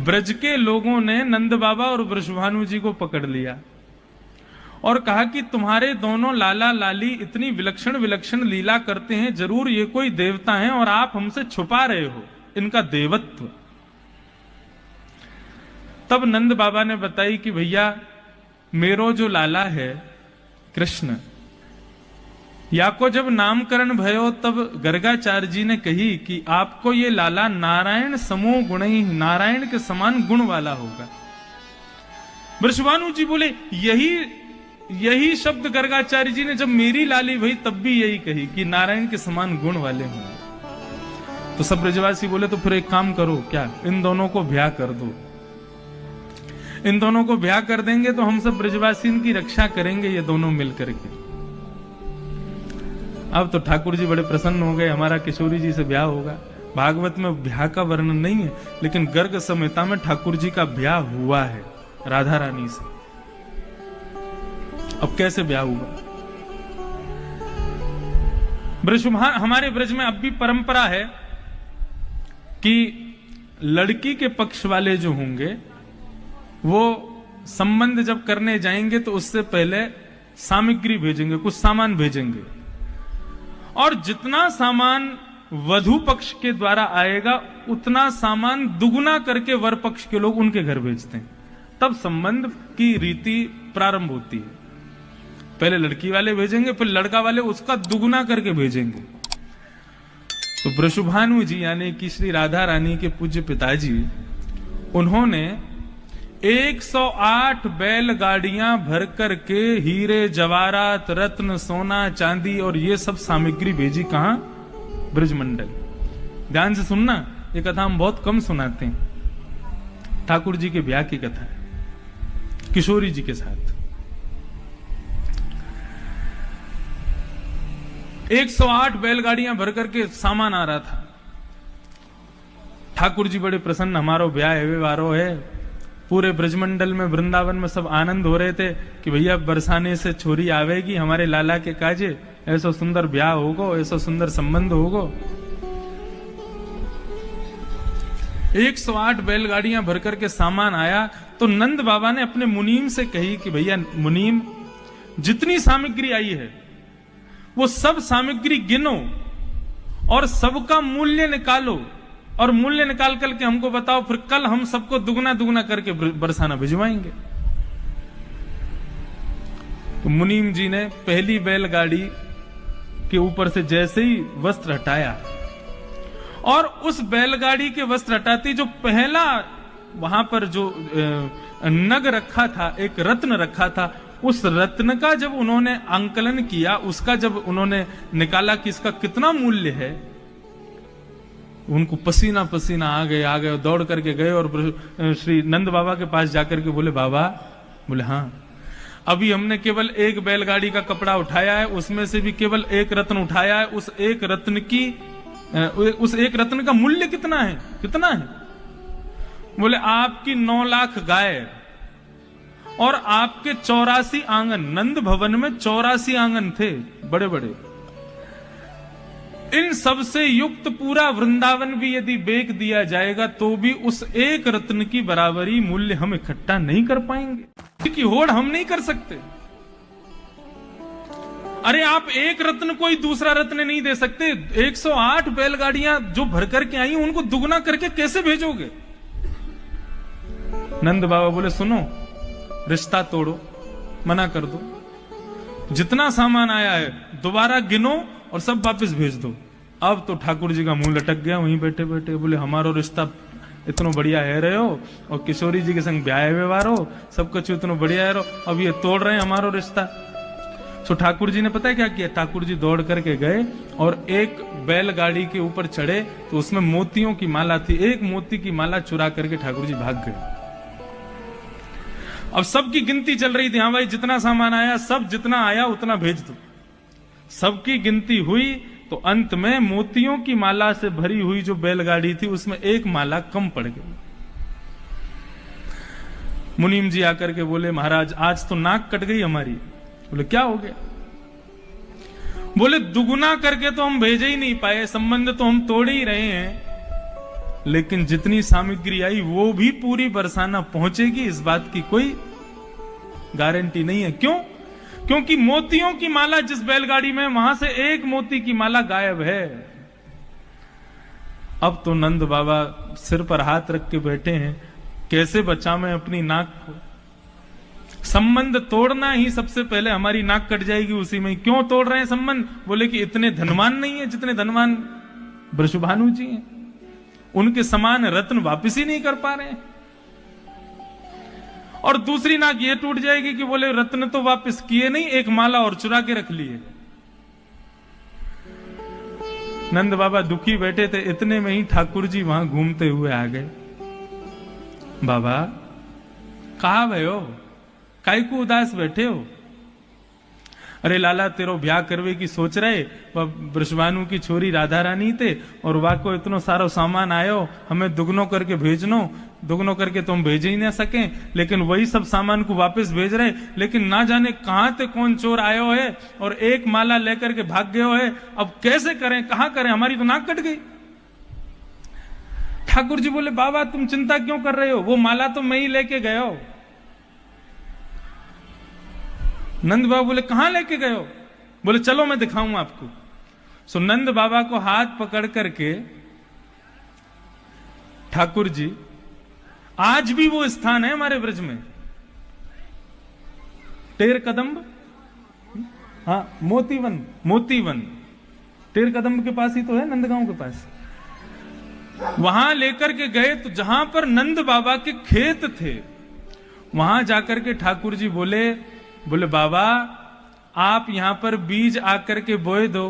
ब्रज के लोगों ने नंद बाबा और वृषभानु जी को पकड़ लिया और कहा कि तुम्हारे दोनों लाला लाली इतनी विलक्षण विलक्षण लीला करते हैं, जरूर ये कोई देवता हैं और आप हमसे छुपा रहे हो इनका देवत्व। तब नंद बाबा ने बताई कि भैया मेरो जो लाला है कृष्ण, या को जब नामकरण भयो तब गर्गाचार्य जी ने कही कि आपको ये लाला नारायण समो गुण ही, नारायण के समान गुण वाला होगा। वृषभानु जी बोले यही शब्द गर्गाचार्य जी ने जब मेरी लाली भई तब भी यही कही कि नारायण के समान गुण वाले होंगे। तो सब ब्रजवासी बोले तो फिर एक काम करो, क्या इन दोनों को ब्याह कर दो, इन दोनों को ब्याह कर देंगे तो हम सब ब्रजवासी इनकी रक्षा करेंगे, ये दोनों मिलकर के। अब तो ठाकुर जी बड़े प्रसन्न हो गए, हमारा किशोरी जी से ब्याह होगा। भागवत में ब्याह का वर्णन नहीं है, लेकिन गर्ग संहिता में ठाकुर जी का ब्याह हुआ है राधा रानी से। अब कैसे ब्याह हुआ? हमारे ब्रज में अब भी परंपरा है कि लड़की के पक्ष वाले जो होंगे वो संबंध जब करने जाएंगे तो उससे पहले सामग्री भेजेंगे, कुछ सामान भेजेंगे, और जितना सामान वधु पक्ष के द्वारा आएगा उतना सामान दुगुना करके वर पक्ष के लोग उनके घर भेजते हैं। तब संबंध की रीति प्रारंभ होती है। पहले लड़की वाले भेजेंगे, फिर लड़का वाले उसका दुगुना करके भेजेंगे। तो वृषभानु जी यानी कि श्री राधा रानी के पूज्य पिताजी, उन्होंने 108 बैलगाड़ियां भर करके हीरे जवाहरात रत्न सोना चांदी और ये सब सामग्री भेजी। कहां? ब्रजमंडल। ध्यान से सुनना, ये कथा हम बहुत कम सुनाते हैं। ठाकुर जी के ब्याह की कथा है किशोरी जी के साथ। 108 बैलगाड़ियां भर करके सामान आ रहा था। ठाकुर जी बड़े प्रसन्न, हमारो ब्याह है वारो है। पूरे ब्रजमंडल में वृंदावन में सब आनंद हो रहे थे कि भैया बरसाने से छोरी आवेगी हमारे लाला के काजे, ऐसा सुंदर ब्याह होगो, ऐसा सुंदर संबंध होगो। 108 बैलगाड़ियां भर करके सामान आया तो नंद बाबा ने अपने मुनीम से कही कि भैया मुनीम, जितनी सामग्री आई है वो सब सामग्री गिनो और सबका मूल्य निकालो और मूल्य निकाल करके हमको बताओ, फिर कल हम सबको दुगना दुगना करके बरसाना भिजवाएंगे। तो मुनीम जी ने पहली बैलगाड़ी के ऊपर से जैसे ही वस्त्र हटाया और उस बैलगाड़ी के वस्त्र हटाते जो पहला वहां पर जो नग रखा था, एक रत्न रखा था, उस रत्न का जब उन्होंने आंकलन किया, उसका जब उन्होंने निकाला कि इसका कितना मूल्य है, उनको पसीना पसीना आ गए दौड़ करके गए और श्री नंद बाबा के पास जाकर के बोले बाबा, बोले हाँ, अभी हमने केवल एक बैलगाड़ी का कपड़ा उठाया है, उसमें से भी केवल एक रत्न उठाया है। उस एक रत्न का मूल्य कितना है? कितना है? बोले आपकी 9 लाख गाय और आपके 84 आंगन। नंद भवन में 84 आंगन थे बड़े बड़े। इन सब से युक्त पूरा वृंदावन भी यदि बेच दिया जाएगा तो भी उस एक रत्न की बराबरी मूल्य हम इकट्ठा नहीं कर पाएंगे, की होड़ हम नहीं कर सकते। अरे आप एक रत्न कोई दूसरा रत्न नहीं दे सकते, 108 बैलगाड़ियां जो भर करके आई उनको दुगना करके कैसे भेजोगे? नंद बाबा बोले सुनो, रिश्ता तोड़ो, मना कर दो, जितना सामान आया है दोबारा गिनो और सब वापस भेज दो। अब तो ठाकुर जी का मुंह लटक गया वहीं बैठे बैठे। बोले हमारो रिश्ता इतना बढ़िया है रहे हो और किशोरी जी के संग ब्याह व्यवहार हो, सब कुछ इतना बढ़िया है, अब ये तोड़ रहे हैं हमारो रिश्ता। तो ठाकुर जी ने पता है क्या किया? ठाकुर जी दौड़ करके गए और एक बैलगाड़ी के ऊपर चढ़े तो उसमें मोतियों की माला थी, एक मोती की माला चुरा करके ठाकुर जी भाग गए। अब सबकी गिनती चल रही थी, हाँ भाई जितना सामान आया सब जितना आया उतना भेज दो। सबकी गिनती हुई तो अंत में मोतियों की माला से भरी हुई जो बैलगाड़ी थी उसमें एक माला कम पड़ गई। मुनीम जी आकर के बोले महाराज आज तो नाक कट गई हमारी। बोले क्या हो गया? बोले दुगुना करके तो हम भेज ही नहीं पाए, संबंध तो हम तोड़ ही रहे हैं, लेकिन जितनी सामग्री आई वो भी पूरी बरसाना पहुंचेगी, इस बात की कोई गारंटी नहीं है। क्यों? क्योंकि मोतियों की माला जिस बैलगाड़ी में, वहां से एक मोती की माला गायब है। अब तो नंद बाबा सिर पर हाथ रख के बैठे हैं, कैसे बचावें अपनी नाक को। संबंध तोड़ना ही सबसे पहले, हमारी नाक कट जाएगी उसी में। क्यों तोड़ रहे हैं संबंध? बोले कि इतने धनवान नहीं है जितने धनवान वृषभानु जी हैं, उनके समान रत्न वापस ही नहीं कर पा रहे हैं। और दूसरी नाक ये टूट जाएगी कि बोले रत्न तो वापस किए नहीं, एक माला और चुरा के रख लिए। नंद बाबा दुखी बैठे थे, इतने में ही ठाकुर जी वहां घूमते हुए आ गए। बाबा कहा भय हो, काई को उदास बैठे हो? अरे लाला तेरो ब्याह करवे की सोच रहे, वृषभानु की छोरी राधा रानी थे और वाको इतनो सारो सामान आयो, हमें दुगनो करके भेजनो, दुगनो करके तुम भेज ही ना सके, लेकिन वही सब सामान को वापस भेज रहे, लेकिन ना जाने कहां से कौन चोर आयो है और एक माला लेकर के भाग गयो है। अब कैसे करें, कहां करें, हमारी तो नाक कट गई। ठाकुर जी बोले बाबा तुम चिंता क्यों कर रहे हो, वो माला तो मैं ही लेके गयो। नंद बाबा बोले कहां लेके गए हो? बोले चलो मैं दिखाऊं आपको। सो नंद बाबा को हाथ पकड़ करके ठाकुर जी, आज भी वो स्थान है हमारे ब्रज में, टेर कदम्ब, हाँ मोतीवन, मोतीवन टेर कदम्ब के पास ही तो है, नंदगांव के पास। वहां लेकर के गए तो जहां पर नंद बाबा के खेत थे, वहां जाकर के ठाकुर जी बोले बाबा आप यहां पर बीज आकर के बोए दो,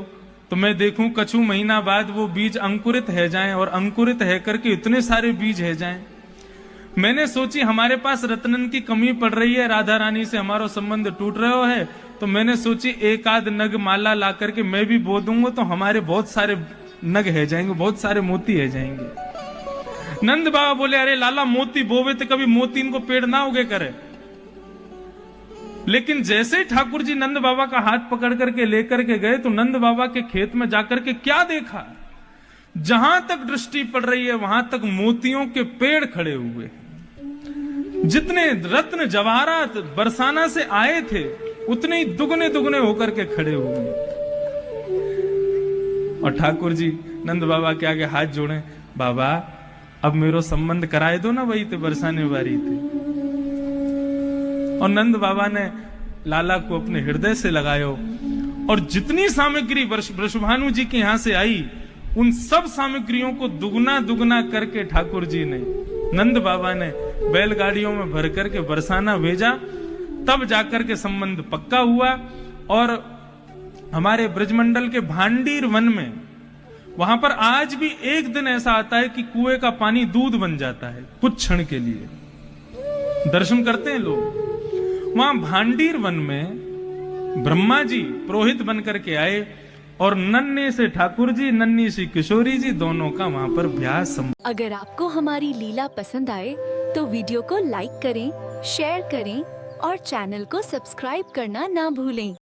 तो मैं देखूं कछु महीना बाद वो बीज अंकुरित है जाएं, और अंकुरित है करके इतने सारे बीज है जाएं। मैंने सोची हमारे पास रत्नन की कमी पड़ रही है, राधा रानी से हमारा संबंध टूट रहा है, तो मैंने सोची एक आध नग माला ला करके मैं भी बो दूंगा, तो हमारे बहुत सारे नग है जाएंगे, बहुत सारे मोती है जाएंगे। नंद बाबा बोले अरे लाला मोती बोवे तो कभी मोती इनको पेड़ ना उगे करे। लेकिन जैसे ठाकुर जी नंद बाबा का हाथ पकड़ करके लेकर के गए, तो नंद बाबा के खेत में जाकर के क्या देखा, जहां तक दृष्टि पड़ रही है वहां तक मोतियों के पेड़ खड़े हुए। जितने रत्न जवाहरात बरसाना से आए थे उतने ही दुगने दुगने होकर के खड़े हुए। और ठाकुर जी नंद बाबा के आगे हाथ जोड़े, बाबा अब मेरो संबंध कराए दो ना, वही थे बरसाने वाली थे। और नंद बाबा ने लाला को अपने हृदय से लगायो, और जितनी सामग्री वृषभानु जी के यहां से आई, उन सब सामग्रियों को दुगना दुगना करके ठाकुर जी ने, नंद बाबा ने बैलगाड़ियों में भर करके बरसाना भेजा। तब जाकर के संबंध पक्का हुआ। और हमारे ब्रजमंडल के भांडीर वन में, वहां पर आज भी एक दिन ऐसा आता है कि कुएं का पानी दूध बन जाता है कुछ क्षण के लिए, दर्शन करते हैं लोग। वहां भांडीर वन में ब्रह्मा जी पुरोहित बन करके आए, और नन्हे से ठाकुर जी, नन्ही सी किशोरी जी, दोनों का वहां पर ब्याह संभव। अगर आपको हमारी लीला पसंद आए तो वीडियो को लाइक करें, शेयर करें और चैनल को सब्सक्राइब करना ना भूलें।